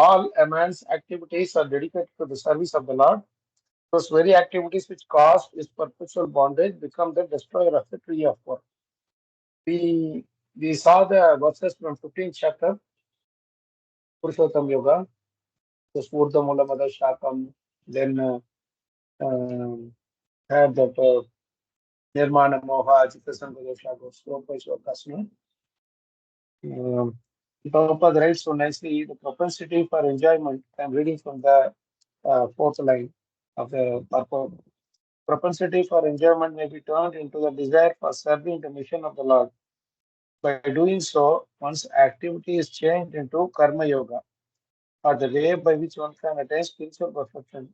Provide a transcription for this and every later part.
all a man's activities are dedicated to the service of the Lord. Those very activities which cause his perpetual bondage become the destroyer of the tree of work. We we saw the verses from 15th chapter, Purushottam Yoga, the Spurta Mulamada Shakam, then had that Nirmana Moha, Jitasangadosha, Sloka Shokasana. Prabhupada writes so nicely the propensity for enjoyment. I'm reading from the fourth line of the purport. Propensity for enjoyment may be turned into the desire for serving the mission of the Lord. By doing so, one's activity is changed into karma yoga, or the way by which one can attain spiritual perfection.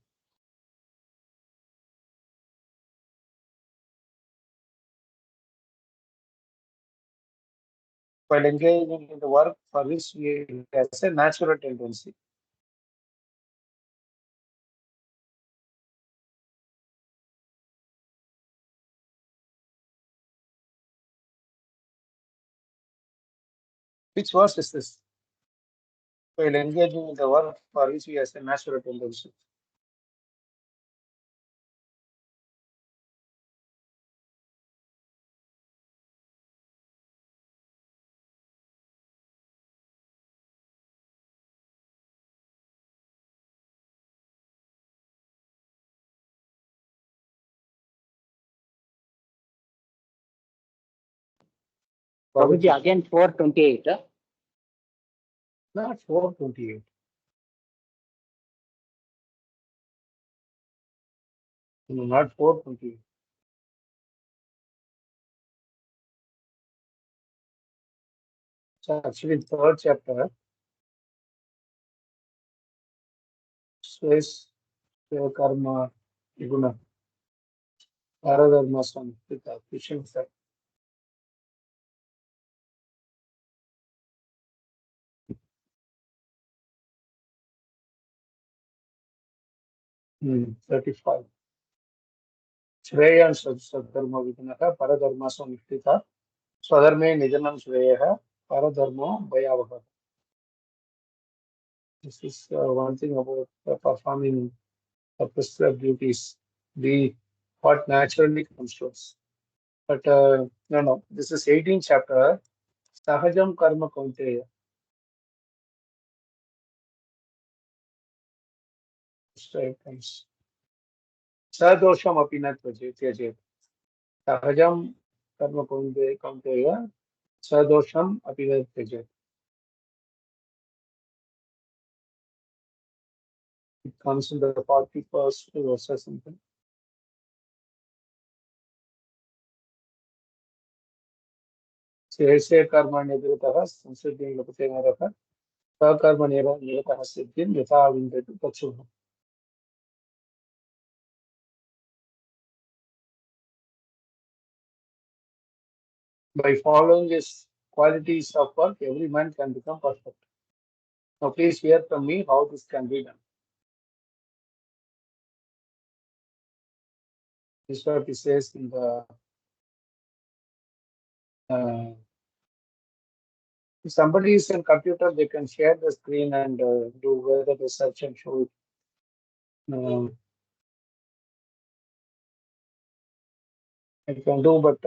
While engaging in the work for which he has a natural tendency. Which verse is this? While engaging in the work for which he has a natural tendency. Prabhuji, again 428. Not 428. No, not 428. So actually, third chapter says karma, guna, paradharma, samhita, Krishna said. Hmm, 35. Shreya and Sadharma Vidanaha, Paradharma Samhita, Swadharme Nijanam Shreya, Paradharma Bhayavaha. This is one thing about performing the prescribed duties, the what naturally comes to us. But no, this is 18th chapter, Sahajam Karma Kaunteya. Straight comes. Sadosham apinat tyajet. Sahajam Karma Kaunteya, Sadosham apinat tyajet. It comes in the 41st verse or something. Sehse karma nidritah samsiddhim lapate naraha. Sakarma niratah siddhim yatha vindatu tachubha. By following his qualities of work, every man can become perfect. Now please hear from me how this can be done. This is what he says in the if somebody is in computer, they can share the screen and do whether the search and show it. I can do, but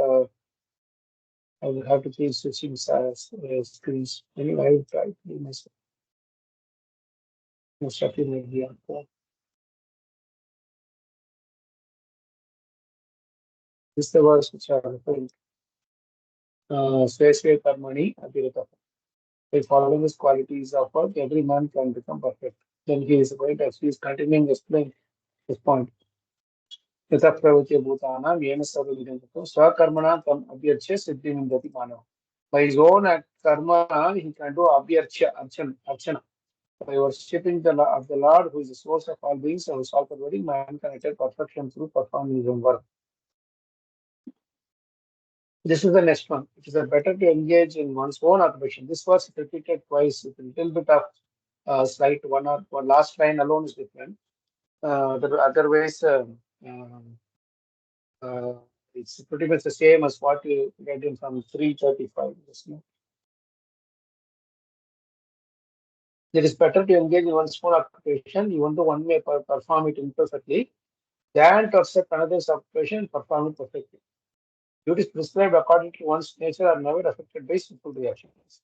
I will have to keep switching screens. Anyway, I will try to do myself. Most of you may be on phone. This is the verse which I have referring to. Swesve Karmani Abhiratah. By following his qualities of work, every man can become perfect. Then he is going to he is continuing to explain this point. यतः प्रवृत्ति भूतानां येन सर्वविदं स्वकर्मणा तम अभ्यर्च्य सिद्धिं विन्दति मानव. By his own karma, he can do abhyarcha, archana. By worshipping of the Lord, who is the source of all beings, and who is all pervading, man can attain perfection through performing his own work. This is the next one. It is better to engage in one's own occupation. This was repeated twice with a little bit of slight one last line alone is different. Otherwise, uh, it's pretty much the same as what you read in from 335. It is better to engage in one's own occupation, even though one may perform it imperfectly, than to accept another's occupation and perform it perfectly. Duties prescribed according to one's nature are never affected by simple reactions.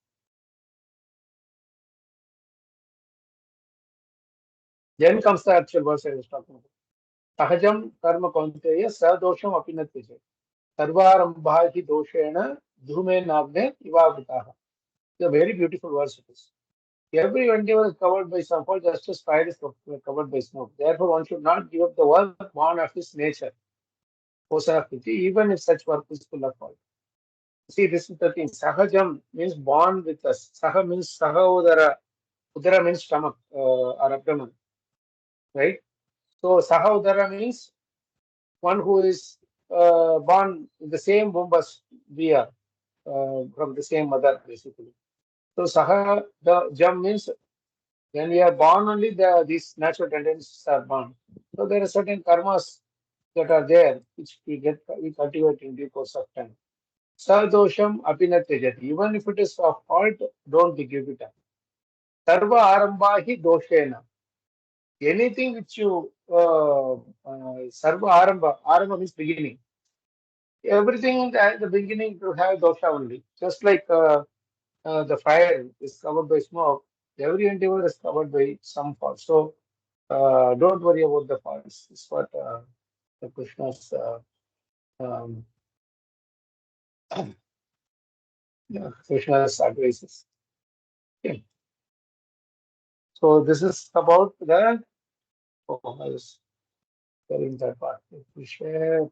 Then comes the actual verse I was talking about. Sahajam karma kaunteya sadosham apinatyate. Sarvarambha hi doshena dhume nagne ivavitaha. It's a very beautiful verse it is. Every endeavor is covered by some fault, just as fire is covered by smoke. Therefore, one should not give up the work born of his nature, portion of it, even if such work is full of fault. See, this is the thing. Sahajam means born with us. Saha means saha udara. Udara means stomach or abdomen, right? So saha udara means one who is born in the same womb as we are, from the same mother, basically. So saha the jam means when we are born only these natural tendencies are born. So there are certain karmas that are there which we cultivate in due course of time. Sadosham apinatyajati. Even if it is of fault, don't give it up. Sarva arambha hi doshena. Anything which you sarva arambha means beginning. Everything at the beginning to have dosha only. Just like the fire is covered by smoke, every endeavor is covered by some fault. So don't worry about the faults. It's what the Krishna's um, yeah, Krishna's advices. Okay. So this is about the. Oh, I was telling that part. We share.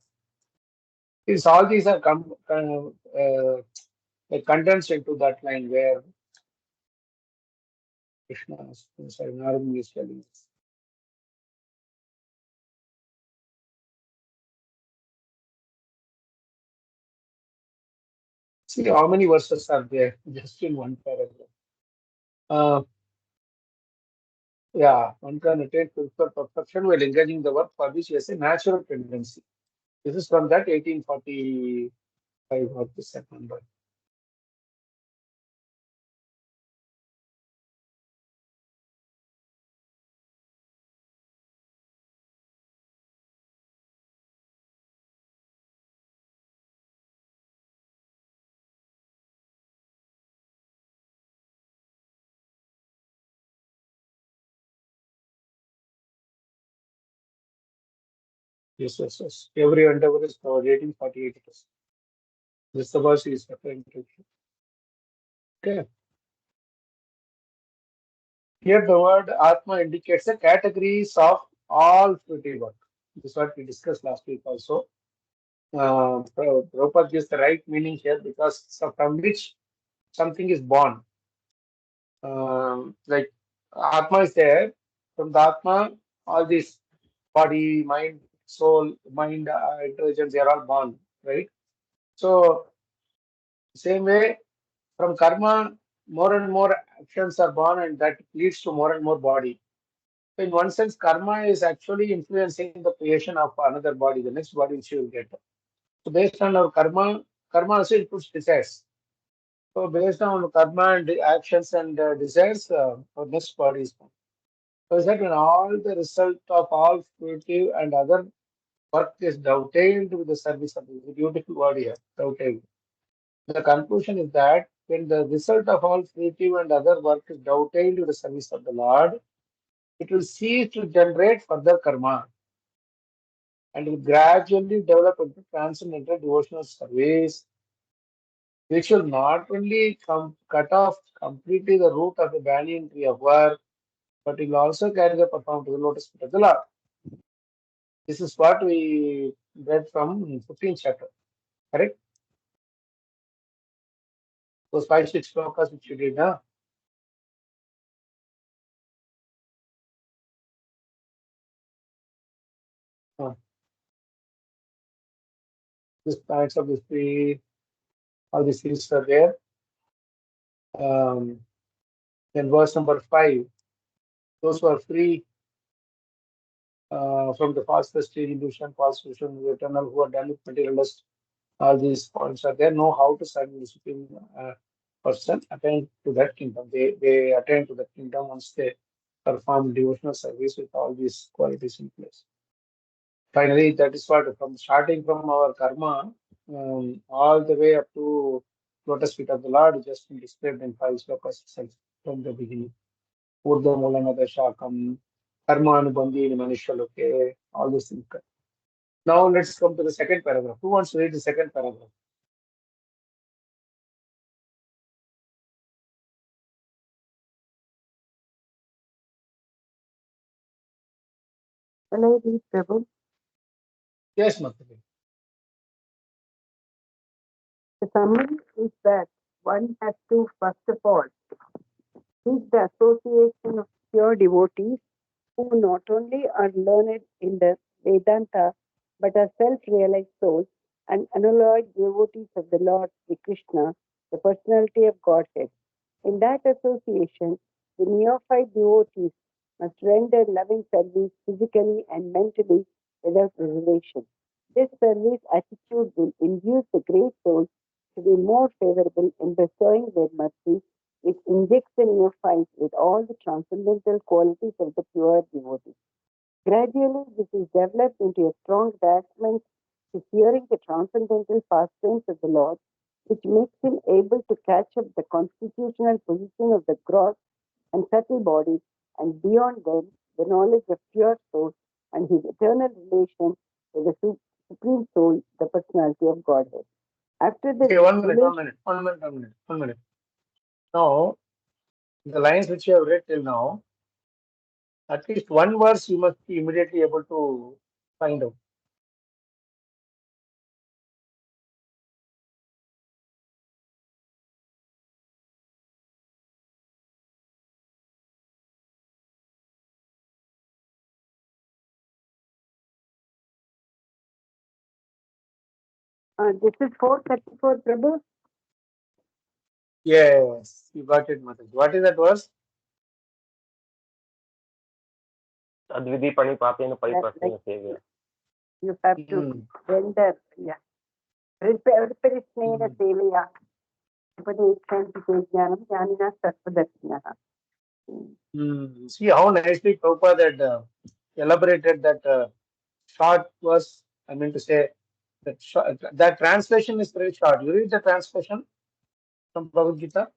Is all these are like condensed into that line where Krishna is, sorry, Narada is telling us. See how many verses are there just in one paragraph. Uh, yeah, one can attain physical perfection while engaging the work for which he has a natural tendency. This is from that 1845 or this number. Yes, yes, yes. Every endeavor is covered. 1848 it is. This is the verse he is referring to. Okay. Here the word Atma indicates the categories of all fruitive work. This is what we discussed last week also. Prabhupada gives the right meaning here because from which something is born. Like Atma is there. From the Atma, all these body, mind, soul, mind, intelligence, they are all born, right? So, same way, from karma, more and more actions are born, and that leads to more and more body. So in one sense, karma is actually influencing the creation of another body, the next body which you will get. So based on our karma also includes desires. So based on karma and the actions and desires, our next body is born. So is that when all the result of all fruitive and other work is dovetailed with the service of the beautiful word here, dovetailed. The conclusion is that when the result of all creative and other work is dovetailed with the service of the Lord, it will cease to generate further karma and will gradually develop into transcendental devotional service, which will not only cut off completely the root of the banyan tree of work, but it will also carry the perform to the lotus feet of the Lord. This is what we read from 15th chapter, correct? Those 5, 6 slokas which you did now. This planets of the tree, all these things are there. Then verse number 5, those who are free from the false prestige, illusion, false vision, the eternal, who are done with materialist, all these points are there, know how to serve the Supreme person attain to that kingdom. They attain to that kingdom once they perform devotional service with all these qualities in place. Finally, that is what from starting from our karma all the way up to lotus feet of the Lord, just been described in five slokas itself from the beginning. Urdhva Moolanada Shakam, Karma Anubandhi Manishaloke, all those things. Now let's come to the second paragraph. Who wants to read the second paragraph? Can I read, Prabhu? Yes, Mataji. The summary is that one has to, first of all, seek the association of pure devotees who not only are learned in the Vedanta but are self-realized souls and unalloyed devotees of the Lord Sri Krishna, the personality of Godhead. In that association, the neophyte devotees must render loving service physically and mentally without reservation. This service attitude will induce the great souls to be more favorable in bestowing their mercy, which injects the neophyte with all the transcendental qualities of the pure devotee. Gradually, this is developed into a strong attachment to hearing the transcendental pastimes of the Lord, which makes him able to catch up the constitutional position of the gross and subtle body, and beyond them, the knowledge of pure soul and his eternal relation with the supreme soul, the personality of Godhead. After the Okay, one minute, one relation, minute, one minute, one minute, one minute. Now, the lines which you have read till now, at least one verse you must be immediately able to find out. this is 434, Prabhu. Yes, you got it, Mataji. What is that verse? तद्विधि पणिपातेन Like परिप्रश्नेन सेव्य. you have to Hmm. render, yeah. Riparishnena Hmm. sevaya. Upadeshanti jnanam sarvadarshinah. See how nicely Prabhupada had elaborated that short verse. I mean to say that that translation is very short. You read the translation from Bhagavad Gita.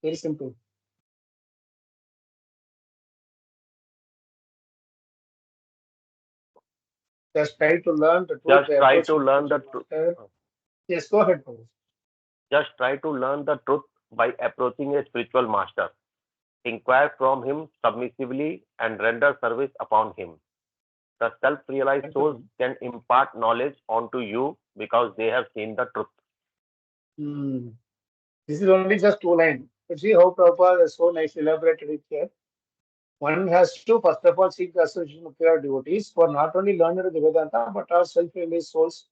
Very simple. Just try to learn the truth Just by try to approaching learn the spiritual truth. master. Yes, go ahead, Prabhu. Just try to learn the truth by approaching a spiritual master. Inquire from him submissively and render service upon him. The self-realized souls can impart knowledge onto you because they have seen the truth. Hmm. This is only just two lines. But see how Prabhupada has so nicely elaborated it here. One has to, first of all, seek the association of pure devotees who are not only learned in the Vedanta but are self-realized souls,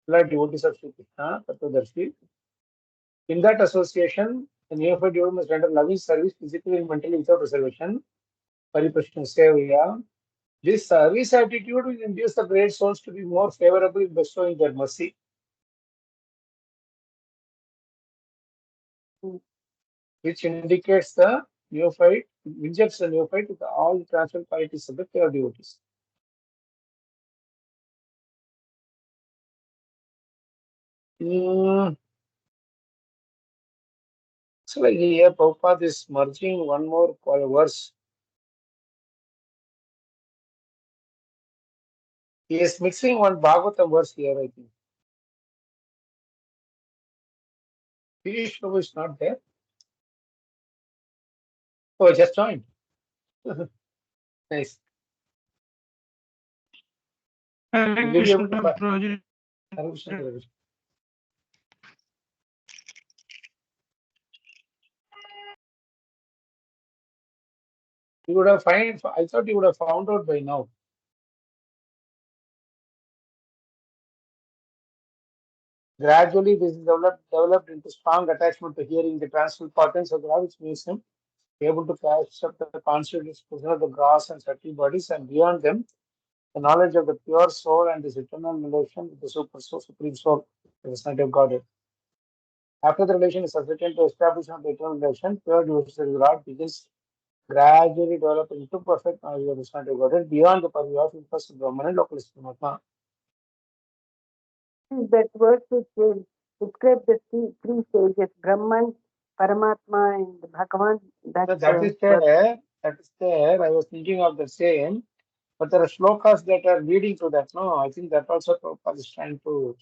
like devotees of Sri Krishna, Tattvadarshi. In that association, the neophyte devotee must render loving service physically and mentally without reservation. Pariprashna Sevaya. This service attitude will induce the great souls to be more favorable in bestowing their mercy, which indicates the neophyte, injects the neophyte with all the transcendental qualities of the pure devotees. Mm, so like here, Prabhupada is merging one more verse. He is mixing one Bhagavatam verse here, I think. Piyush Prabhu is not there. Oh, just joined. Nice. Will Hare you be able to Krishna Prabhuji. Hare Krishna, Hare Krishna. You would have find. I thought you would have found out by now. Gradually, this is developed into strong attachment to hearing the transcendental patterns of God, which makes him able to catch up the constitution of the gross and subtle bodies, and beyond them, the knowledge of the pure soul and this eternal relation with the super soul, supreme soul, the Son of God. After the relation is sufficient to establish an eternal relation, pure devotion to God begins gradually developing into perfect knowledge of the Son of God beyond the purview of first Brahman and localist Paramatma. Is that verse which will describe the three stages, Brahman, Paramatma, and Bhagavan. So that is there. That is there. I was thinking of the same, but there are shlokas that are leading to that. No, I think that also Prabhupada is trying to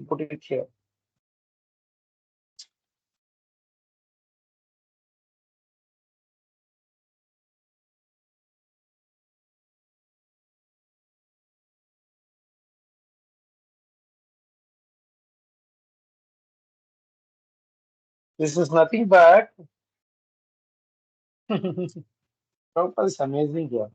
put it here. This is nothing but Prabhupada is amazing here.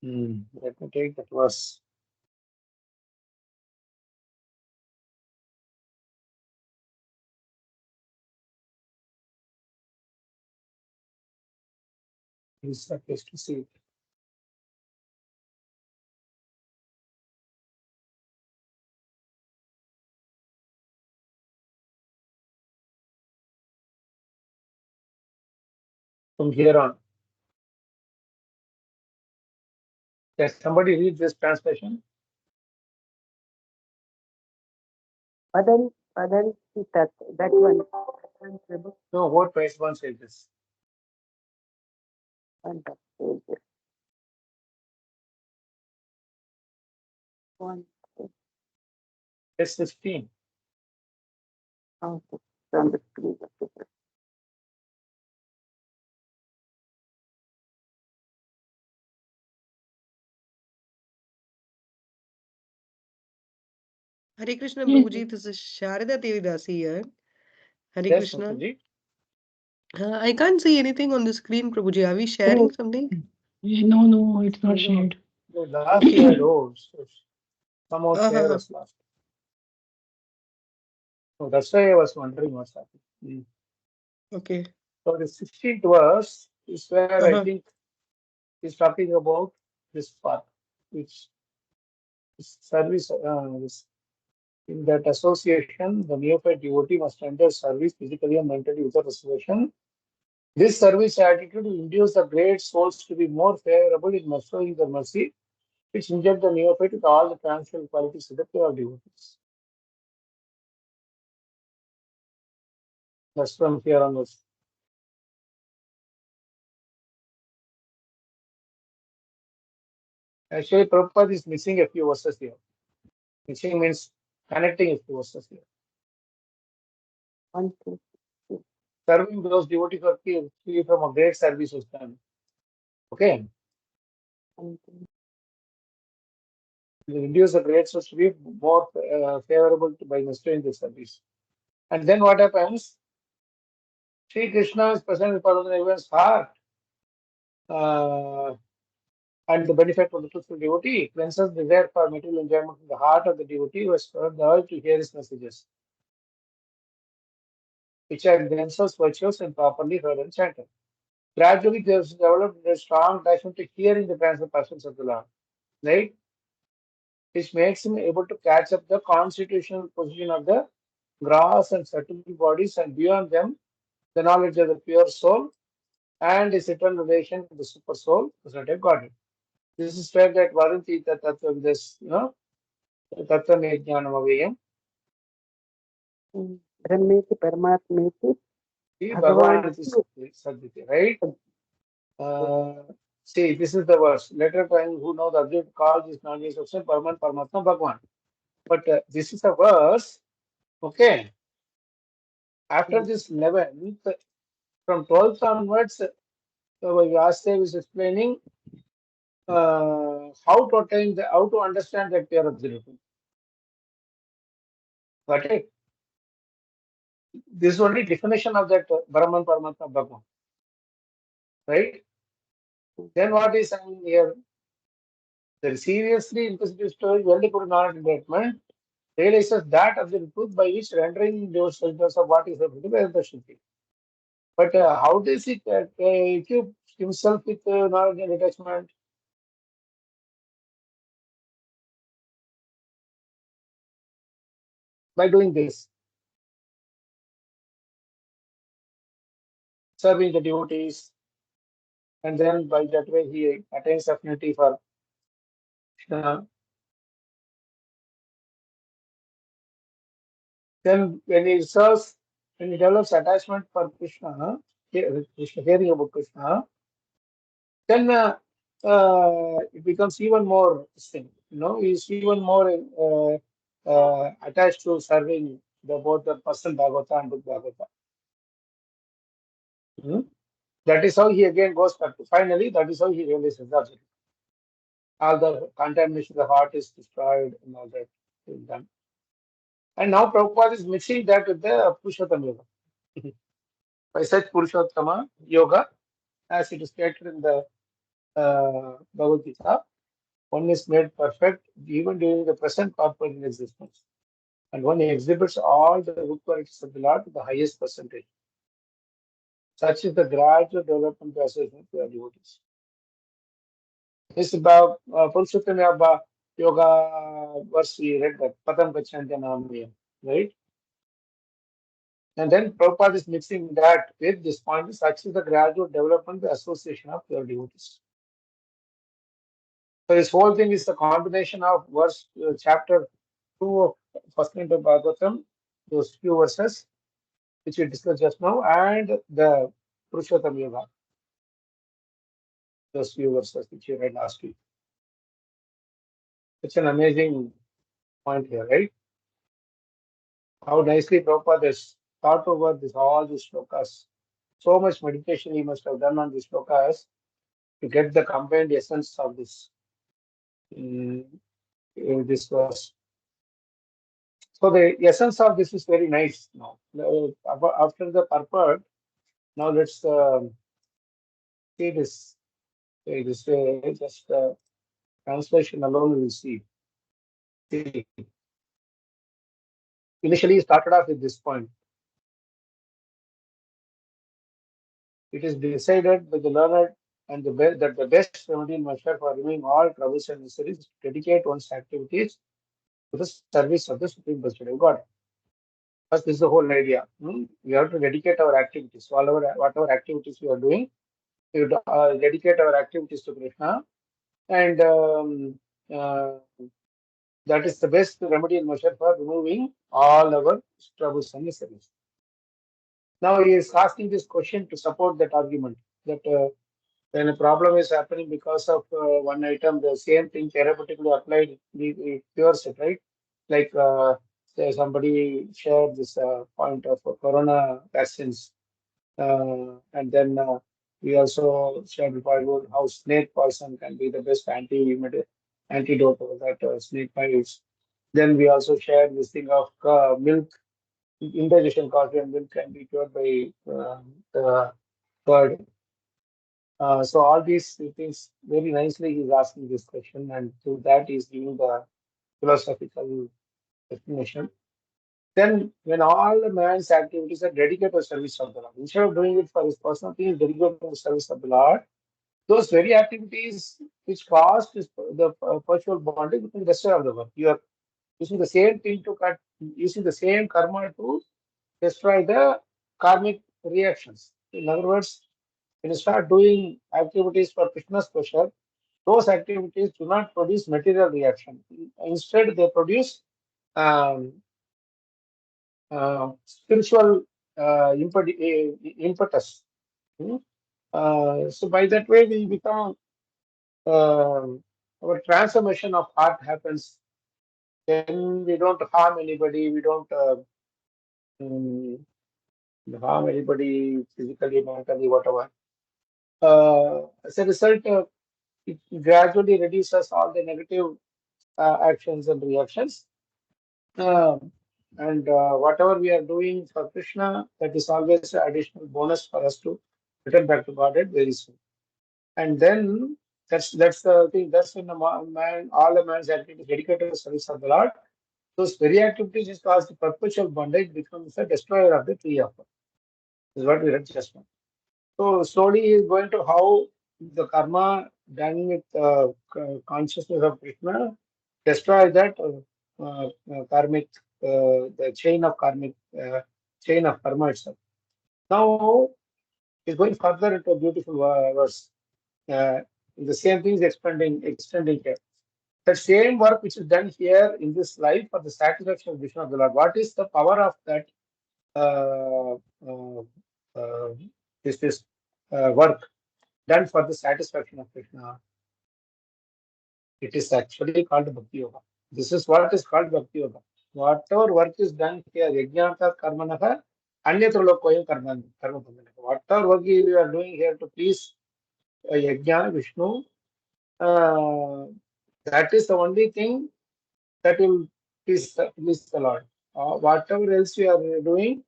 Let me take that verse. This is the place to see it. From here on. Can somebody read this translation? Padan Sitat, that one. No, what page one says this? One. It's 16. On the screen. Hare Krishna Prabhuji, this is Sharada Devi Dasi here. Hare Yes, Krishna. Mataji. I can't see anything on the screen, Prabhuji. Are we sharing something? No, it's not shared. The last year rose. Somehow share was lost. So that's why I was wondering what's happening. Okay. So the 16th verse is where I think he's talking about this part, which is service. In that association, the neophyte devotee must enter service physically and mentally without reservation. This service attitude will induce the great souls to be more favorable in mastering the mercy, which inject the neophyte with all the transcendental qualities of the pure devotees. That's from here onwards. Actually, Prabhupada is missing a few verses here. Missing means connecting a few verses here. 1, 2. Serving those devotees are free from a great service was done. Okay. Induce the great souls to be more favorable by mastering the service. And then what happens? Sri Krishna is present in everyone's heart. And the benefit of the truthful devotee cleanses desire for material enjoyment in the heart of the devotee who has heard the urge to hear his messages, which are themselves virtuous and properly heard and chanted. Gradually, they have developed a strong attachment to hearing the transcendental passions of the Lord, right? Which makes him able to catch up the constitutional position of the gross and subtle bodies, and beyond them, the knowledge of the pure soul and his eternal relation to the super soul, the Son of God. This is where that Varanti Tattva, this, Tattva Jnanam Avayam. Brahmeti Paramatmeti Bhagavan Bhagavan is Sadhiti, right? See, this is the verse. Later time, who know the object cause is non-use of Paraman, Paramatma, Bhagavan. But this is a verse, okay. After this 11th, from 12th onwards, Vyasadev is explaining how to understand that pure absolute. Got it? This is only definition of that Brahman, Paramatma, Bhagwan. Right? Then what is saying here? The seriously inquisitive story, well put knowledge and enlightenment, realizes that of the truth by which rendering those shelters of what is the Shuddhi. But how does it equip himself with knowledge and attachment? By doing this, serving the devotees, and then by that way he attains affinity for Krishna. Then when he develops attachment for Krishna, hearing about Krishna, then it becomes even more distinct. He's even more attached to serving both the person Bhagavata and Book Bhagavata. Hmm? That is how he again goes back to. Finally, that is how he realizes that all the contamination of the heart is destroyed and all that is done. And now Prabhupada is mixing that with the Purushottam Yoga. By such Purushottama Yoga, as it is stated in the Bhagavad Gita, one is made perfect even during the present corporeal existence. And one exhibits all the good qualities of the Lord to the highest percentage. Such is the gradual development process of the devotees. It's about Purushottama Yoga verse we read that Patam Gacchantyanamaya, right? And then Prabhupada is mixing that with this point, such is the gradual development, the association of pure devotees. So this whole thing is the combination of chapter 2 of first canto of Bhagavatam, those few verses which we discussed just now, and the Purushottam Yoga, those few verses which we read last week. It's an amazing point here, right? How nicely Prabhupada has thought over all these shlokas. So much meditation he must have done on these shlokas to get the combined essence of this in this verse. So the essence of this is very nice now. After the purport, now let's see this. This just translation alone we will see. Initially, he started off with this point. It is decided by the learned and that the best remedy in measure for removing all troubles and miseries is to dedicate one's activities to the service of the Supreme Personality of God. First, this is the whole idea. We have to dedicate our activities. So whatever activities we are doing, we would dedicate our activities to Krishna, and that is the best remedy and measure for removing all our troubles and miseries. Now he is asking this question to support that argument that when a problem is happening because of one item, the same thing therapeutically applied, it cures it, right? Like say somebody shared this point of corona vaccines, and then we also shared about how snake poison can be the best antidote for that snake bites. Then we also shared this thing of milk, indigestion caused by milk can be cured by the curd. So all these things very nicely he's asking this question, and through that he's giving the philosophical explanation. Then, when all the man's activities are dedicated to service of the Lord, instead of doing it for his personal thing, he's dedicated to the service of the Lord. Those very activities which caused the virtual bondage between the rest of the world. You are using the same thing to cut, using the same karma to destroy the karmic reactions. In other words, when you start doing activities for Krishna's pleasure, those activities do not produce material reaction. Instead, they produce um, spiritual impetus. Hmm? So by that way, we become our transformation of heart happens. Then we don't harm anybody. We don't um, harm anybody physically, mentally, whatever. As a result, it gradually reduces all the negative actions and reactions. And whatever we are doing for Krishna, that is always an additional bonus for us to return back to Godhead very soon. And then that's the thing. That's when the man, all the man's activity is dedicated to the service of the Lord. Those very activities is caused the perpetual bondage becomes the destroyer of the tree of life. This is what we read just now. So slowly he is going to how the karma done with consciousness of Krishna destroy that karmic the chain of karma itself. Now he's going further into a beautiful verse. The same thing is extending here. The same work which is done here in this life for the satisfaction of the vision of the Lord. What is the power of that uh, uh, uh, this work done for the satisfaction of Krishna? It is actually called Bhakti Yoga. This is what is called Bhakti Yoga. Whatever work is done here, Yajnata Karmanaha, Anyatra Lokoyam Karma Bandhanaka. Whatever work you are doing here to please Yajna, Vishnu, uh, that is the only thing that will please the Lord. Whatever else you are doing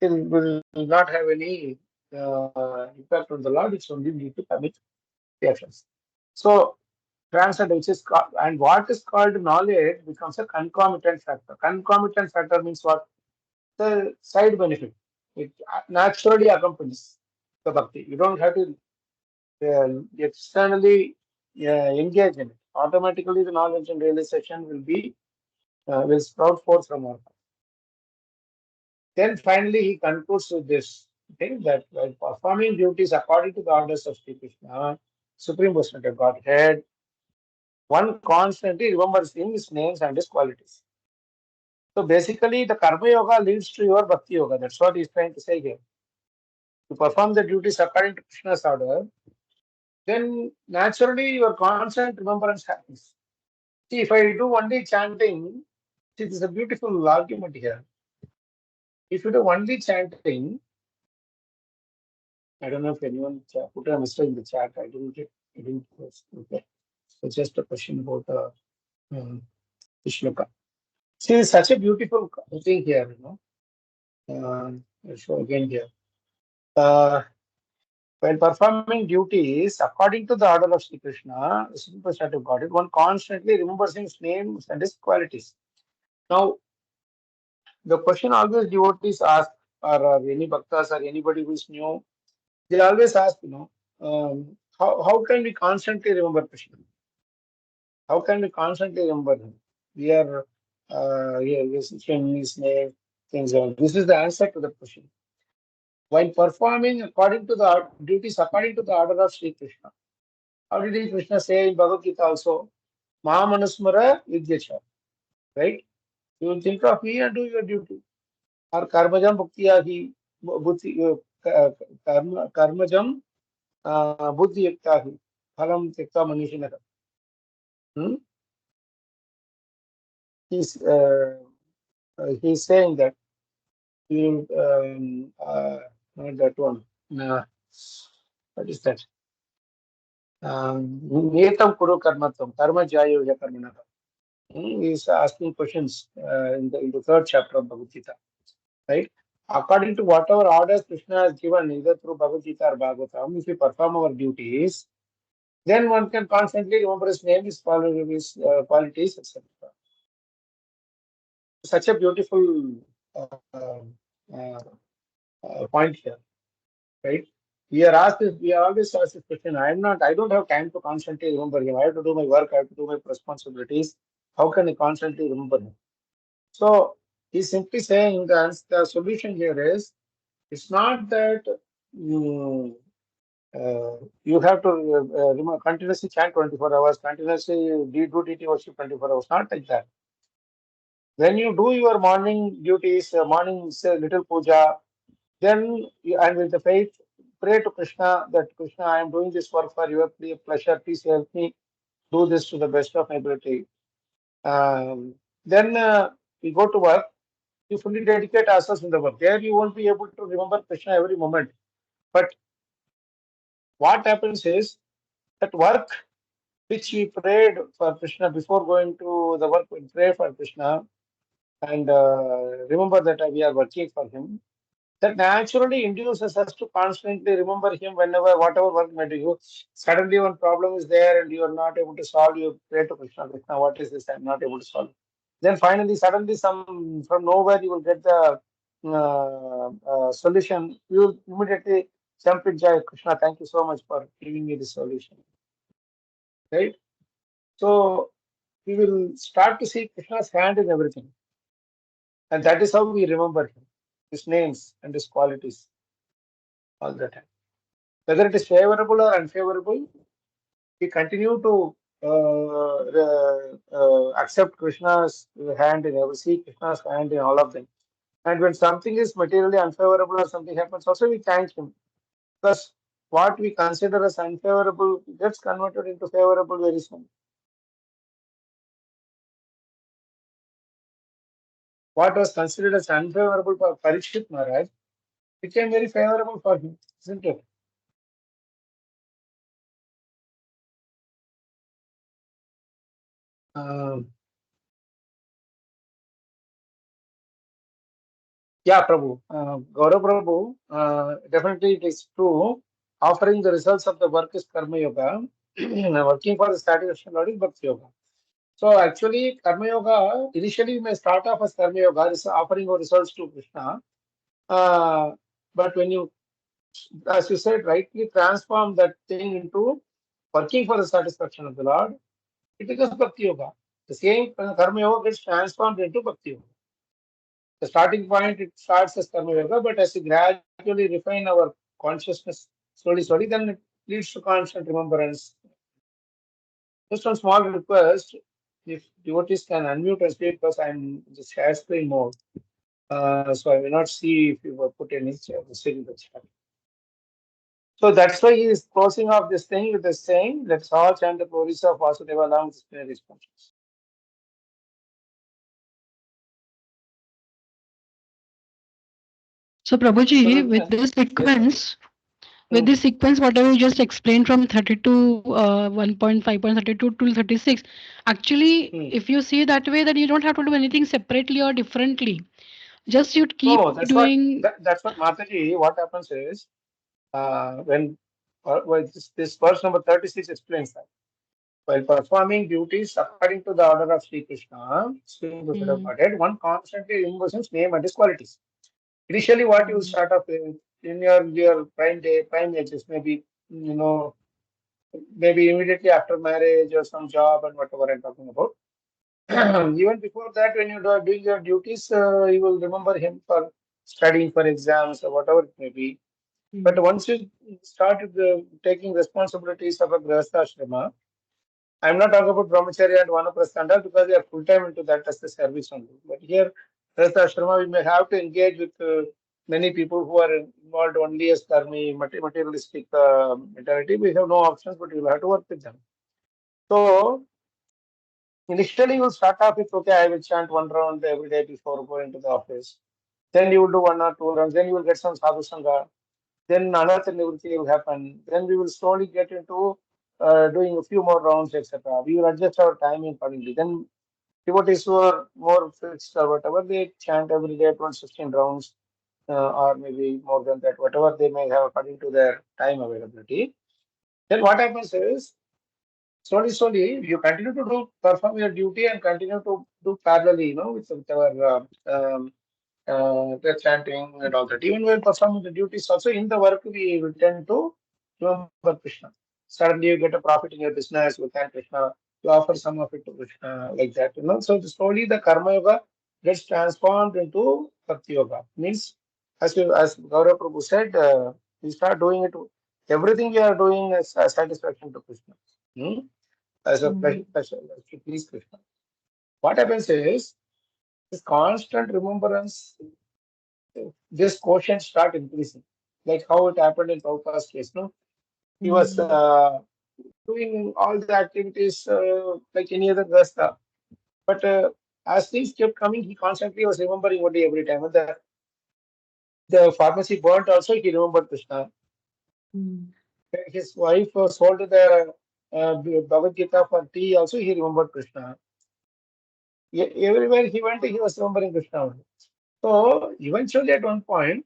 will not have any impact on the Lord. It's only due to commit actions. So, transcend, which is called, and what is called knowledge becomes a concomitant factor. Concomitant factor means what? The side benefit. It naturally accompanies the bhakti. You don't have to externally engage in it. Automatically, the knowledge and realization will sprout forth from our heart. Then finally, he concludes with this thing that while performing duties according to the orders of Sri Krishna, Supreme Personality of Godhead, one constantly remembers him, his names, and his qualities. So basically, the Karma Yoga leads to your Bhakti Yoga. That's what he's trying to say here. To perform the duties according to Krishna's order, then naturally your constant remembrance happens. See, if I do only chanting, see, this is a beautiful argument here. If you do only chanting, I don't know if anyone put a message in the chat. I didn't post. Okay. So just a question about Shloka. See, it's such a beautiful thing here, I'll show again here. While performing duties according to the order of Sri Krishna, the Supreme Personality of Godhead, one constantly remembers his names and his qualities. Now, the question always devotees ask, or any bhaktas or anybody who is new, they always ask, how can we constantly remember Krishna? How can we constantly remember him? We are reciting his name, things like that. This is the answer to the question. While performing according to the duties according to the order of Sri Krishna. How did Krishna say in Bhagavad Gita also? Mahamanusmara Vidyacha. Right? You will think of me and do your duty. Or karmajam bhaktiyahi karmajam buddhi yaktahi phalam tekta manishinaka. He's saying that you not that one. What is that? Netam kuru karmatam karma jayo ya karmanaka. He is asking questions in the third chapter of Bhagavad Gita, right? According to whatever orders Krishna has given, either through Bhagavad Gita or Bhagavatam, if we perform our duties, then one can constantly remember his name, his qualities, etc. Such a beautiful point here, right? We are always asked this question. I don't have time to constantly remember him. I have to do my work. I have to do my responsibilities. How can I constantly remember him? So he's simply saying that the solution here is, it's not that you have to continuously chant 24 hours, continuously do DT worship 24 hours. Not like that. When you do your morning duties, morning say, little puja, then and with the faith, pray to Krishna that Krishna, I am doing this work for your pleasure. Please help me do this to the best of my ability. Then we go to work. You fully dedicate ourselves in the work. There you won't be able to remember Krishna every moment. But what happens is that work which we prayed for Krishna before going to the work. We pray for Krishna and remember that we are working for him. That naturally induces us to constantly remember him whenever, whatever work may do. Suddenly, one problem is there and you are not able to solve, you pray to Krishna, Krishna, what is this? I'm not able to solve. Then finally, suddenly, some from nowhere, you will get the solution. You will immediately jump in joy. Krishna, thank you so much for giving me the solution. Right? So, we will start to see Krishna's hand in everything. And that is how we remember him, his names and his qualities all the time. Whether it is favorable or unfavorable, we continue to accept Krishna's hand in every, see Krishna's hand in all of them. And when something is materially unfavorable or something happens, also we thank him. Because what we consider as unfavorable gets converted into favorable very soon. What was considered as unfavorable for Parikshit Maharaj became very favorable for him, isn't it? Yeah, Prabhu. Gaurav Prabhu, definitely it is true. Offering the results of the work is Karma Yoga. Working for the satisfaction Lord is Bhakti Yoga. So actually, Karma Yoga, initially you may start off as Karma Yoga, is offering your results to Krishna. But when you, as you said, rightly transform that thing into working for the satisfaction of the Lord, it becomes Bhakti Yoga. The same Karma Yoga gets transformed into Bhakti Yoga. The starting point, it starts as Karma Yoga, but as we gradually refine our consciousness slowly, then it leads to constant remembrance. Just one small request, if devotees can unmute and speak, because I'm just share screen mode. So I will not see if you will put any message in the chat. So that's why he is closing off this thing with the saying, let's all chant the glories of Vasudeva along with the responses. So Prabhuji, with this sequence, with this sequence, whatever you just explained from 32, 1.5.32 to 36, actually, if you see that way, then you don't have to do anything separately or differently. Just you keep No, that's doing. that's what Mataji. What happens is when this verse number 36 explains that while performing duties according to the order of Sri Krishna, one constantly remembers his name and his qualities. Initially, what you start off with in your prime ages, maybe maybe immediately after marriage or some job and whatever I'm talking about. Even before that, when you are doing your duties, you will remember him for studying for exams or whatever it may be. But once you start taking responsibilities of a grihastha, I'm not talking about brahmacharya and vanaprasthana because they are full time into that as the service only. But here, grihastha, we may have to engage with many people who are involved only as karmi, materialistic mentality. We have no options, but we will have to work with them. So initially, you will start off with, okay, I will chant one round every day before going to the office. Then you will do one or two rounds. Then you will get some sadhu sangha. Then another nivritti will happen. Then we will slowly get into doing a few more rounds, etc. We will adjust our timing accordingly. Then devotees who are more fixed or whatever, they chant every day 12, 16 rounds or maybe more than that, whatever they may have according to their time availability. Then what happens is, slowly, you continue to perform your duty and continue to do parallelly, with our the chanting and all that. Even while performing the duties, also in the work, we will tend to remember Krishna. Suddenly, you get a profit in your business, you thank Krishna, you offer some of it to Krishna, like that. So slowly, the Karma Yoga gets transformed into Bhakti Yoga. Means, as Gaurav Prabhu said, we start doing it. Everything we are doing is a satisfaction to Krishna. As a pleasure to please Krishna. What happens is this constant remembrance, this quotient start increasing, like how it happened in Prabhupada's case. No, he was doing all the activities like any other grasta, but as things kept coming, he constantly was remembering only every time. And the pharmacy burnt also, he remembered Krishna. His wife sold the Bhagavad Gita for tea also he remembered Krishna. Everywhere he went, he was remembering Krishna only. So eventually at one point,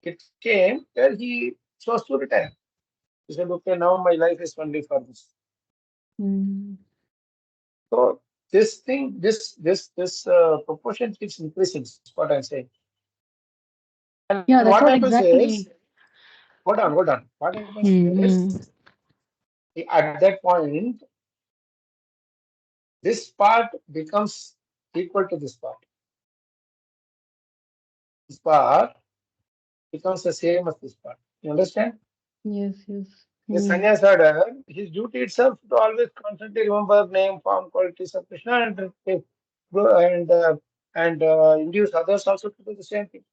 it came where he chose to retire. He said, okay, now my life is only for this. So this thing, this proportion keeps increasing, is what I'm saying. And Yeah, what that's what happens is, exactly. hold on. What happens Mm-hmm. is, at that point, this part becomes equal to this part. This part becomes the same as this part. You understand? Yes, yes. A sannyas order, his duty itself to always constantly remember name, form, qualities of Krishna and induce others also to do the same thing.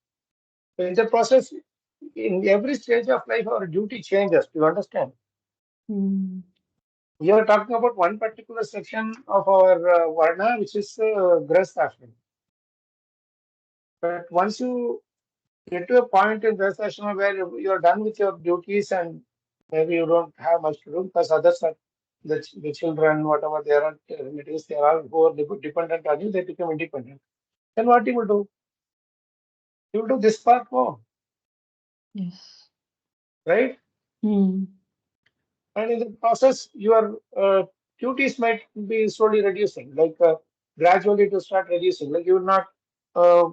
So in the process, in every stage of life, our duty changes. Do you understand? We are talking about one particular section of our Varna, which is Grahastha Ashram. But once you get to a point in Grahastha Ashram where you are done with your duties and maybe you don't have much to do because others are the children, whatever they are, relatives, they are all who are dependent on you, they become independent. Then what you will do? You will do this part more, Yes. right? And in the process, your duties might be slowly reducing, like gradually to start reducing. Like you will not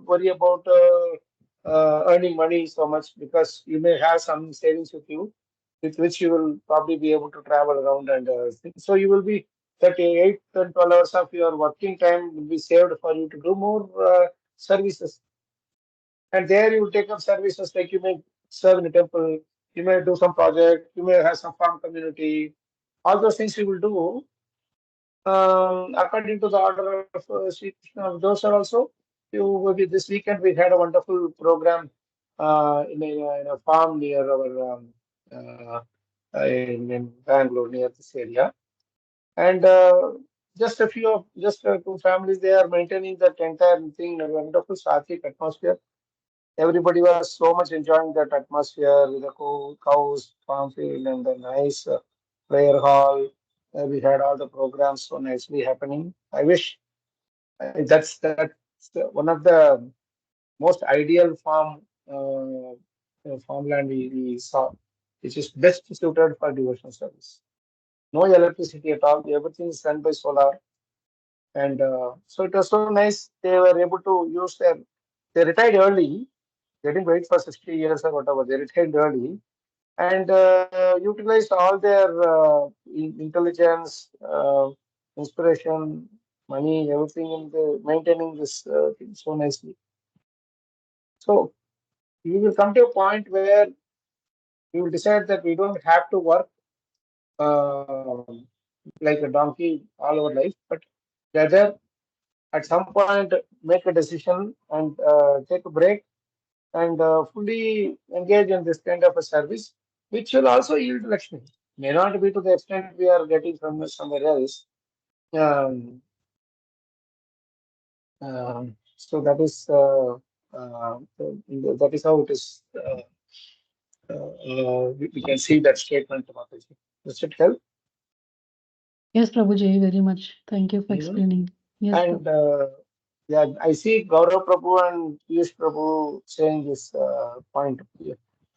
worry about earning money so much because you may have some savings with you, with which you will probably be able to travel around and so you will be 38 and 12 hours of your working time will be saved for you to do more services. And there you will take up services like you may serve in a temple, you may do some project, you may have some farm community. All those things you will do according to the order of Sri Krishna. Those are also, this weekend we had a wonderful program in a farm near our in Bangalore, near this area. And just two families, they are maintaining that entire thing in a wonderful Sattvic atmosphere. Everybody was so much enjoying that atmosphere with the cows, farm field, and the nice prayer hall. We had all the programs so nicely happening. I wish that's one of the most ideal farmland we saw, which is best suited for devotional service. No electricity at all. Everything is run by solar, and so it was so nice. They were able to use their. They retired early. They didn't wait for 60 years or whatever. They retired early and utilized all their intelligence, inspiration, money, everything in the maintaining this thing so nicely. So you will come to a point where you will decide that we don't have to work like a donkey all our life, but rather at some point make a decision and take a break and fully engage in this kind of a service, which will also yield Lakshmi. May not be to the extent we are getting from somewhere else. Um, so that is how it is. We can see that statement, Mataji. Does it help? Yes, Prabhuji, very much. Thank you for explaining. Yes, And yeah, I see Gaurav Prabhu and Piyush Prabhu saying this point.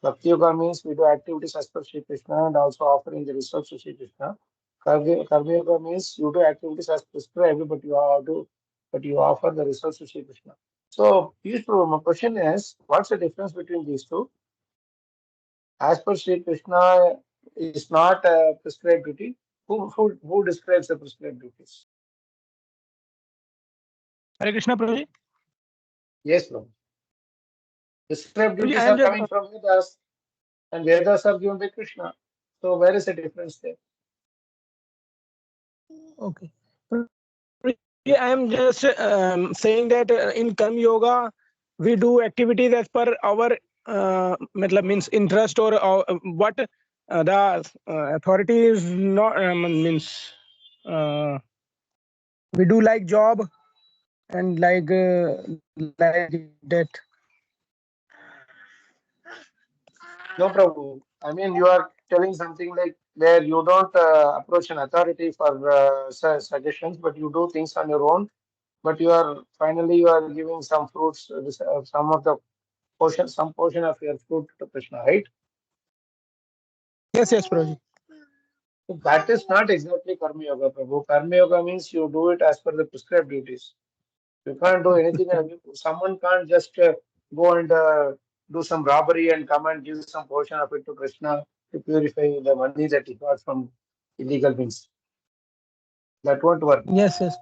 Bhakti Yoga means we do activities as per Sri Krishna and also offering the results to Sri Krishna. Karma Yoga means you do activities as prescribed, but you offer the results to Sri Krishna. So, Piyush Prabhu, my question is, what's the difference between these two? As per Sri Krishna, is not a prescribed duty. Who describes the prescribed duties? Hare Krishna, Prabhuji. Yes, Prabhu. Prescribed Prabhuji, duties I are am just coming from Vedas, and Vedas are given by Krishna. So where is the difference there? okay. Prabhuji, I am just saying that in Karma Yoga we do activities as per our means interest or what the authority is not means we do like job and like that. No, Prabhu. I mean, you are telling something like where you don't approach an authority for suggestions, but you do things on your own. But you are finally you are giving some fruits, some of the portion, some portion of your fruit to Krishna, right? Yes, yes, Prabhuji. So that is not exactly karma yoga, Prabhu. Karma yoga means you do it as per the prescribed duties. You can't do anything. Someone can't just go and do some robbery and come and give some portion of it to Krishna to purify the money that he got from illegal means. That won't work. Yes, yes.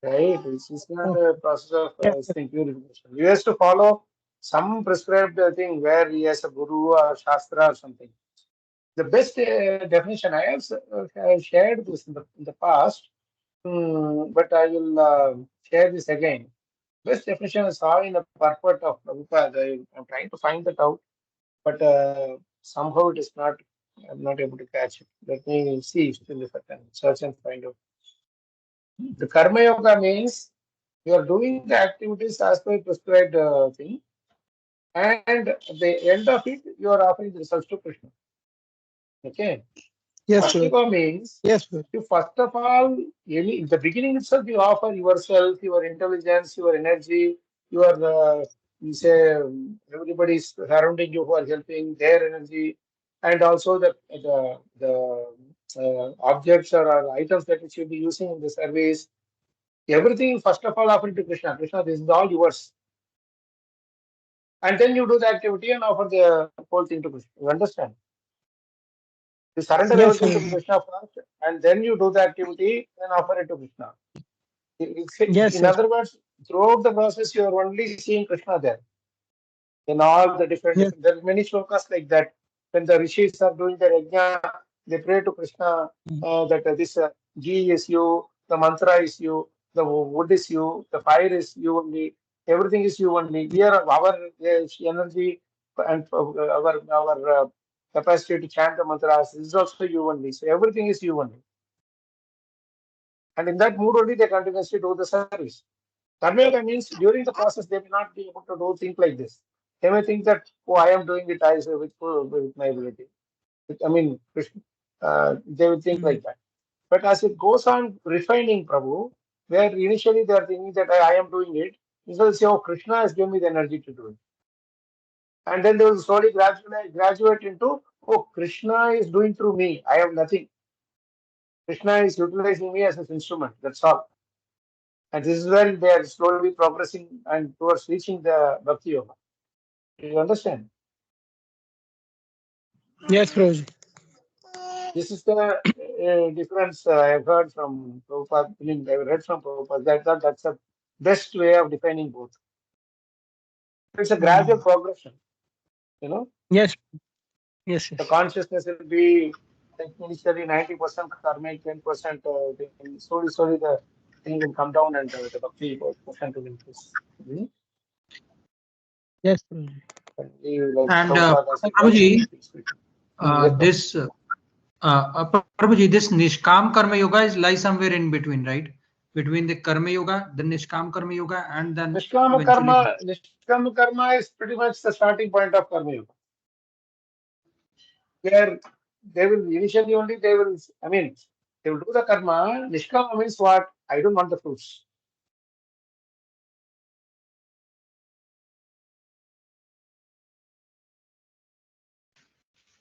Right? It's not Oh. a process of Yes, purification. You have to follow some prescribed thing where he has a guru or shastra or something. The best definition I have shared this in the past, but I will share this again. Best definition I saw in the purport of Prabhupada. I'm trying to find that out, but somehow it is not. I'm not able to catch it. Let me see still if I can search and find out. The karma yoga means you are doing the activities as per prescribed thing, and at the end of it, you are offering the results to Krishna. Okay. yes, Bhakti means yes, Prabhuji. you first of all, in the beginning itself, you offer yourself, your intelligence, your energy, your you say everybody surrounding you who are helping their energy, and also the objects or items that which you'll be using in the service. Everything first of all offer to Krishna. Krishna, this is all yours. And then you do the activity and offer the whole thing to Krishna. You understand? You surrender Yes, everything to Prabhuji. Krishna first, and then you do the activity and offer it to Krishna. Yes, In yes, other words, throughout the process, you are only seeing Krishna there. In all the yes, different, there are many shlokas like that. When the rishis are doing their yajna, they pray to Krishna that this ghee is you, the mantra is you, the wood is you, the fire is you only, everything is you only. Here, our energy and our capacity to chant the mantras is also you only. So everything is you only. And in that mood only, they continuously do the service. Karma yoga means during the process, they may not be able to do things like this. They may think that, oh, I am doing it with my ability. I mean, they will think like that. But as it goes on refining Prabhu, where initially they are thinking that I am doing it, instead of say, oh, Krishna has given me the energy to do it. And then they will slowly graduate into, oh, Krishna is doing through me. I have nothing. Krishna is utilizing me as his instrument. That's all. And this is where they are slowly progressing and towards reaching the Bhakti Yoga. Do you understand? yes, Prabhuji. This is the difference I have heard from Prabhupada. I mean, I have read from Prabhupada that's the best way of defining both. It's a gradual progression. You know, Yes, yes, the yes. consciousness will be like initially 90% karmic, 10% thing. Slowly the thing will come down and the Bhakti portion will increase. Mhm. Yes, Prabhuji. And like And Prabhupada has Prabhuji, yes, Prabhu. this Prabhuji, this Nishkam Karma Yoga is lie somewhere in between, right? Between the Karma Yoga, the Nishkam Karma Yoga, and then eventually. Nishkama karma is pretty much the starting point of karma yoga. Where they will initially only I mean, they will do the karma. Nishkama means what? I don't want the fruits.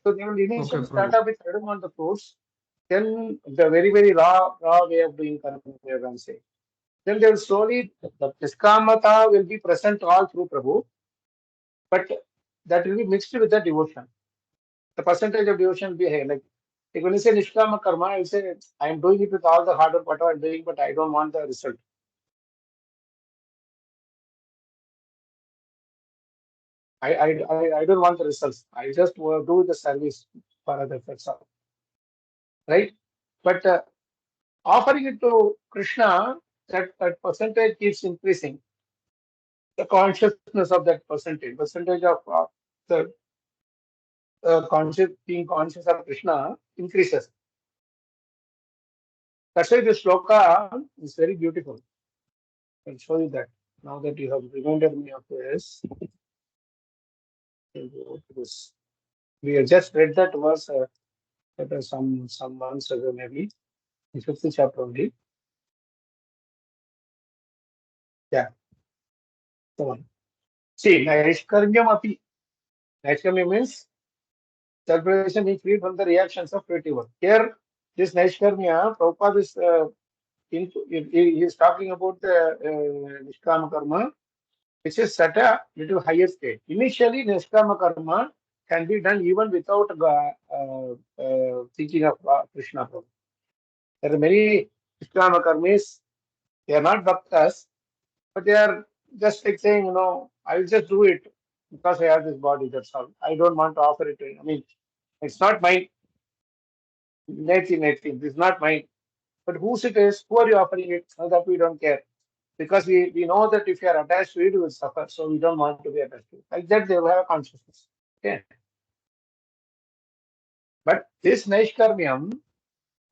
So they will Okay, initially start Prabhu. off with I don't want the fruits. Then the very raw way of doing karma yoga, I'm saying. Then they will slowly the Nishkamata will be present all through Prabhu, but that will be mixed with the devotion. The percentage of devotion will be high. Like when you say Nishkama karma, I will say I am doing it with all the hard work, whatever I'm doing, but I don't want the result. I don't want the results. I just do the service for others. That's all. Right? But offering it to Krishna, that percentage keeps increasing. The consciousness of that percentage of the being conscious of Krishna increases. That's why the shloka is very beautiful. I'll show you that. Now that you have reminded me of this, I'll go to this. We have just read that verse some months ago, maybe in 5th chapter only. Yeah. Come on. See, Naishkarmyam api. Naishkarmya means self-realization being freed from the reactions of creative work. Here, this Naishkarmya, Prabhupada he is talking about the Nishkama Karma, which is at a little higher state. Initially, Nishkama Karma can be done even without thinking of Krishna. There are many Nishkama Karmis, they are not bhaktas, but they are just like saying, I will just do it because I have this body, that's all. I don't want to offer it. I mean, it's not my native. This is not mine. But whose it is, who are you offering it? So that we don't care. Because we know that if you are attached to it, you will suffer. So we don't want to be attached to it. Like that, they will have a consciousness. Okay. But this Naishkarmyam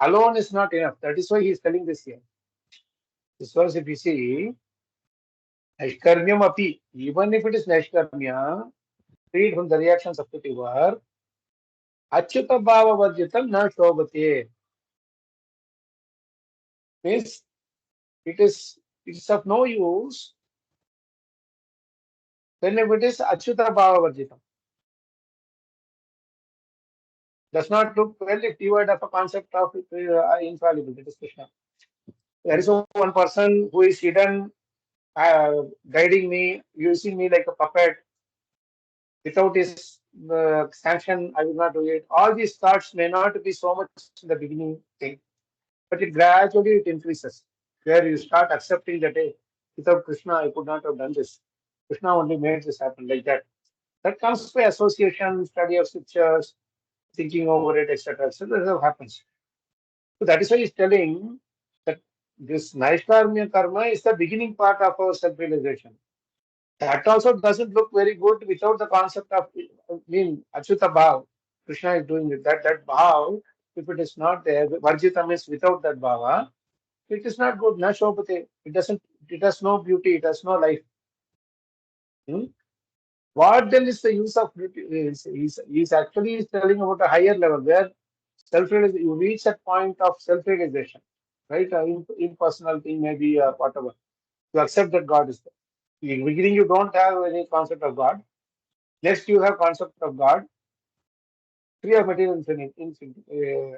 alone is not enough. That is why he is telling this here. This verse, if you see, Naishkarmyam api, even if it is Naishkarmya, freed from the reactions of the work, Achyuta bhava varjitam na shobhate. Means it's of no use whenever it is Achyuta bhava varjitam. Does not look well if devoid of a concept of infallible. That is Krishna. There is one person who is hidden, guiding me, using me like a puppet. Without his sanction, I will not do it. All these thoughts may not be so much in the beginning thing, but it gradually increases. Where you start accepting that, hey, without Krishna, I could not have done this. Krishna only made this happen like that. That comes by association, study of scriptures, thinking over it, etc. So that happens. So that is why he's telling that this Naishkarmya karma is the beginning part of our self-realization. That also doesn't look very good without the concept of, Achyuta Bhav. Krishna is doing it. That Bhav, if it is not there, Varjita means without that Bhava, it is not good. Na Shobhate. It has no beauty, it has no life. What then is the use of beauty? He's actually telling about a higher level where self-realization, you reach that point of self-realization, right? Impersonal thing, maybe whatever. You accept that God is there. In the beginning, you don't have any concept of God. Next, you have concept of God, free of material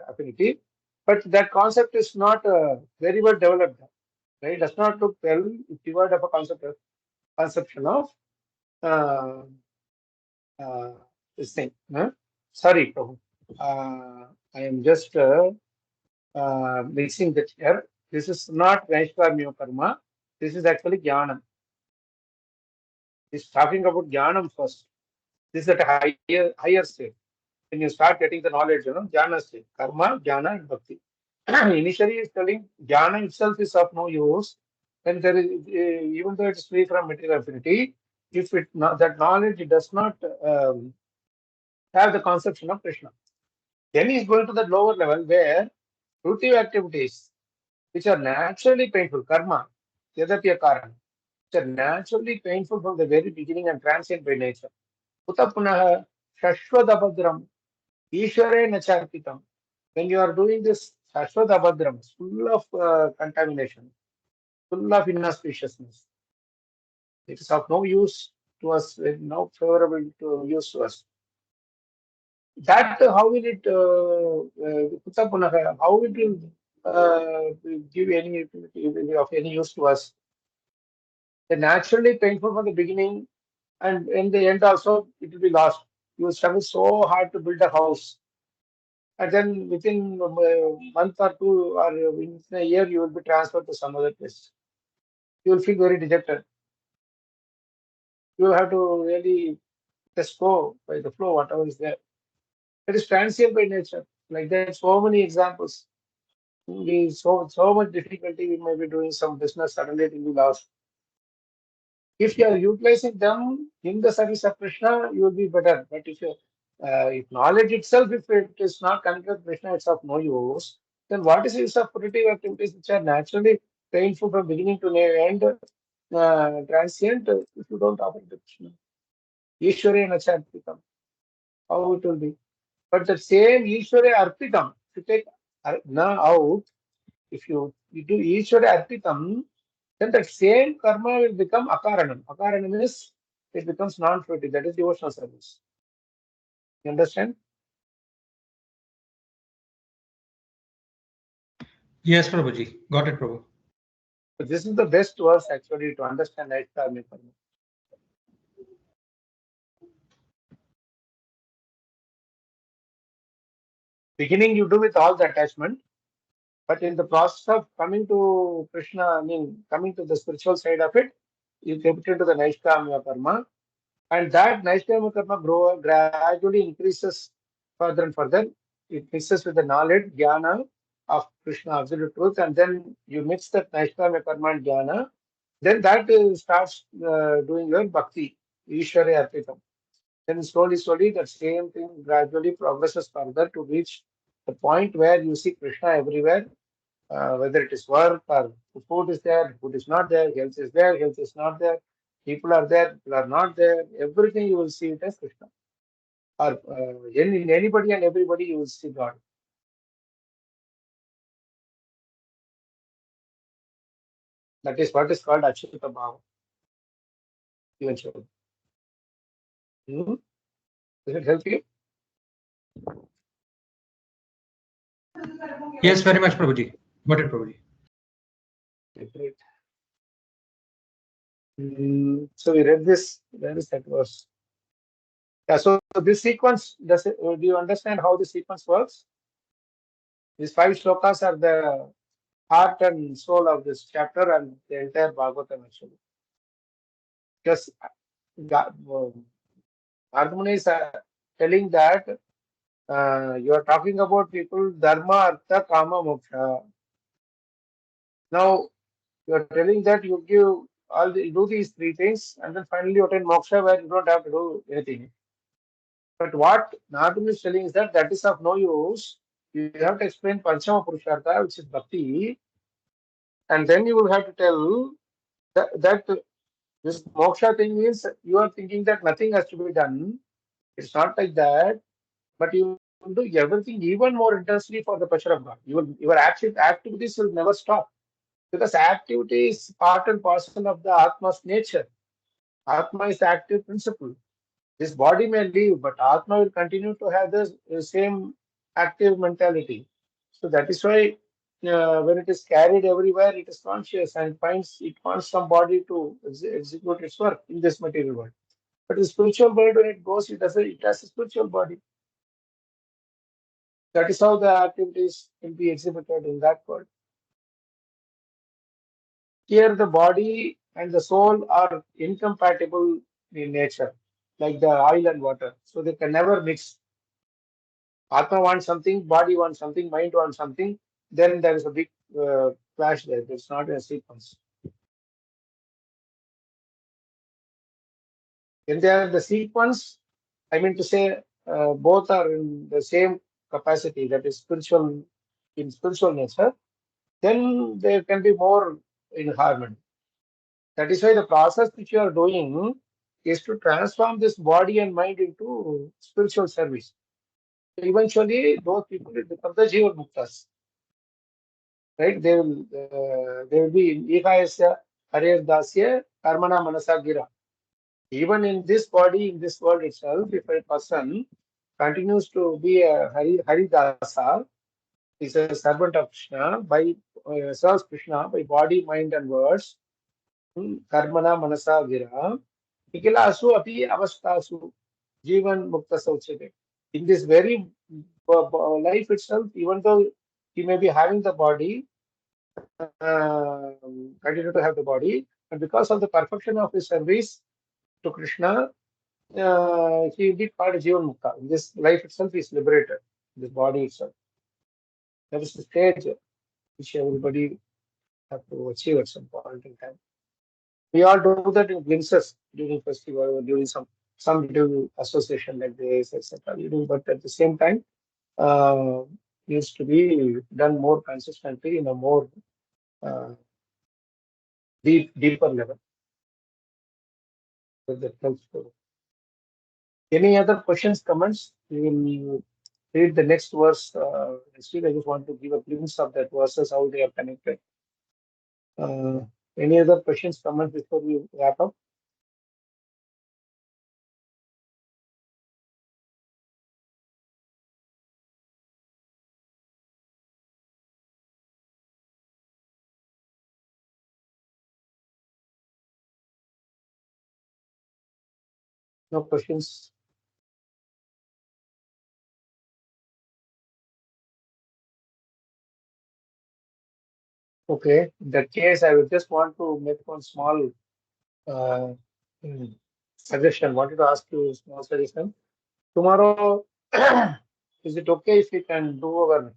affinity. But that concept is not very well developed. Right? It does not look well if devoid of a conception of uh, this thing. Huh? Sorry, Prabhu. I am just mixing that here. This is not Vaishvarmya karma. This is actually Jnanam. He's talking about Jnanam first. This is at a higher state. When you start getting the knowledge, Jnana state. Karma, Jnana, and Bhakti. Initially, he's telling Jnana itself is of no use. When there is, even though it is free from material affinity, if that knowledge does not have the conception of Krishna, then he is going to the lower level where fruitive activities, which are naturally painful, karma, yadapya karana, which are naturally painful from the very beginning and transient by nature. Uta punaha shashwadabhadram, ishware nacharpitam. When you are doing this shashwadabhadram, full of contamination, full of inauspiciousness, it is of no use to us, no favorable to use to us. That how will it how it will give any of any use to us? They're naturally painful from the beginning, and in the end also it will be lost. You will struggle so hard to build a house, and then within a month or two or within a year you will be transferred to some other place. You will feel very dejected. You have to really just go by the flow, whatever is there. It is transient by nature. Like that, so many examples. We so much difficulty we may be doing some business, suddenly it will be lost. If you are utilizing them in the service of Krishna, you will be better. But if knowledge itself, if it is not connected with Krishna, it's of no use, then what is the use of fruitive activities which are naturally painful from beginning to end, transient, if you don't offer it to Krishna? Ishware nacharpitam. how it will be. But the same Ishwara Arpitam, if you take na out, if you do Ishwara Arpitam, then that same karma will become Akaranam. Akaranam is, it becomes non-fruitive. That is devotional service. You understand? Yes, Prabhuji. Got it, Prabhu. But this is the best verse actually to understand Naishkarmya karma. Beginning you do with all the attachment, but in the process of coming to Krishna, coming to the spiritual side of it, you get into the Naishkarmya karma, and that Naishkarmya karma gradually increases further and further. It mixes with the knowledge, jnana of Krishna, absolute truth, and then you mix that Naishkarmya karma and jnana, then that starts doing your bhakti, Ishwara Arpitam. Then slowly, that same thing gradually progresses further to reach the point where you see Krishna everywhere, whether it is work or food is there, food is not there, health is there, health is not there, people are there, people are not there, everything you will see it as Krishna. Or in anybody and everybody you will see God. That is what is called Achyuta Bhava. Eventually. Does it help you? Yes, very much, Prabhuji. Got it, Prabhuji. Okay, great. So we read this. Where is that verse? Yeah, so this sequence, do you understand how the sequence works? These 5 shlokas are the heart and soul of this chapter and the entire Bhagavatam actually. Because Muni is telling that you are talking about people dharma, artha, kama, moksha. Now you are telling that you do these 3 things and then finally you attain moksha where you don't have to do anything. But what Narada is telling is that is of no use. You have to explain Panchama Purushartha, which is bhakti, and then you will have to tell that this moksha thing means you are thinking that nothing has to be done. It's not like that, but you will do everything even more intensely for the pleasure of God. Your activities will never stop because activity is part and parcel of the Atma's nature. Atma is the active principle. This body may leave, but Atma will continue to have the same active mentality. So that is why when it is carried everywhere, it is conscious and wants some body to execute its work in this material world. But the spiritual world, when it goes, it has a spiritual body. That is how the activities will be exhibited in that world. Here, the body and the soul are incompatible in nature, like the oil and water. So they can never mix. Atma wants something, body wants something, mind wants something. Then there is a big clash there. It's not a sequence. When they are the sequence, I mean to say, both are in the same capacity, that is spiritual, in spiritual nature, then there can be more in harmony. That is why the process which you are doing is to transform this body and mind into spiritual service. Eventually, those people will become the Jiva Muktas. Right? They will be in Ikayasya Harir Dasya Karmana Manasa Gira. Even in this body, in this world itself, if a person continues to be a Haridasa, is a servant of Krishna, by serves Krishna by body, mind, and words, Karmana Manasa Gira, Nikilasu Api Avastasu, Jivan Mukta Sauchete. In this very life itself, even though he may be having the body, continue to have the body, and because of the perfection of his service to Krishna, he will be called Jivan Mukta. In this life itself, he is liberated, this body itself. That is the stage which everybody have to achieve at some point in time. We all do that in glimpses during festival or during some little association like this, etc. We do, but at the same time, uh, needs to be done more consistently in a more uh, deeper level. So that helps to Any other questions, comments? We will read the next verse next week. I just want to give a glimpse of that verses, how they are connected. Any other questions, comments before we wrap up? No questions? Okay. In that case, I would just want to make one small uh, suggestion. Wanted to ask you a small suggestion. Tomorrow, is it okay if we can do our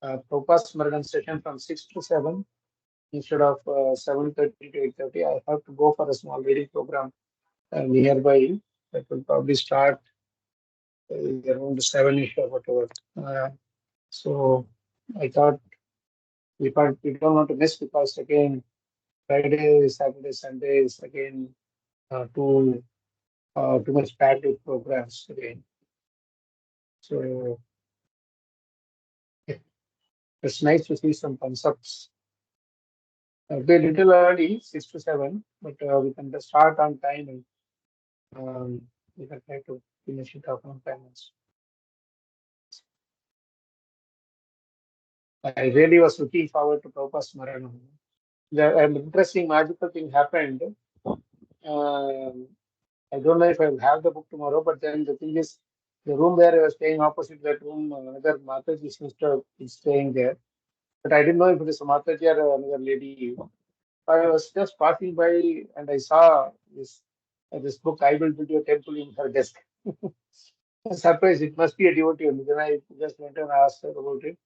Prabhupada Smaran session from 6 to 7 instead of 7:30 to 8:30? I have to go for a small reading program nearby. That will probably start around 7ish or whatever. So I thought we don't want to miss, because again Friday, Saturday, Sunday is again too much packed with programs again. So it's nice to see some concepts. Be a little early, 6 to 7, but we can just start on time, and we can try to finish it up on time. I really was looking forward to Prabhupada Smaranam. An interesting magical thing happened. I don't know if I'll have the book tomorrow, but then the thing is, the room where I was staying, opposite that room, another Mataji sister is staying there. But I didn't know if it is a Mataji or another lady. I was just passing by and I saw this book, I Will Build Your Temple, in her desk. I was surprised, it must be a devotee only. Then I just went and asked her about it.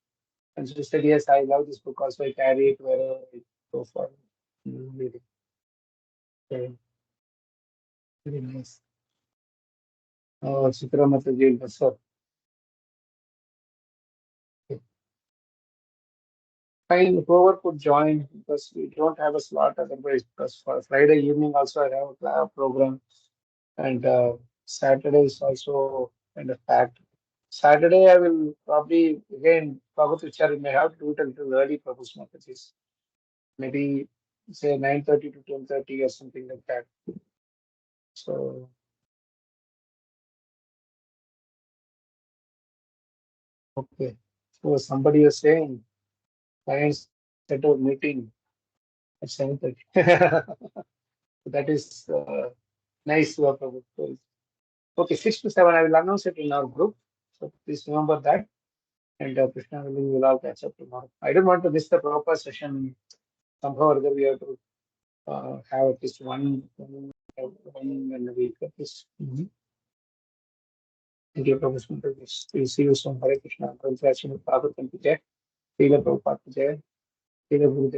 And she said, yes, I love this book also. I carry it wherever I go for reading. So, very nice. Oh, Chitra Mataji, that's all. Fine, whoever could join, because we don't have a slot otherwise, because for Friday evening also I have a program, and Saturday is also kind of packed. Saturday I will probably again Prabhupada Vichar, may have to do it a little early, Prabhu's Mataji's. Maybe say 9:30 to 10:30 or something like that. So okay. So somebody was saying clients set a meeting at 7:30. That is nice, Prabhu. Okay, 6 to 7, I will announce it in our group. So please remember that. And Krishna will all catch up tomorrow. I don't want to miss the proper session. Somehow or other, we have to have at least one in a week at least. Thank you, Professor. We'll see you soon. Hare Krishna. Congratulations, Prabhupada Jai. Srila Prabhupada Jai. Srila Gurudev.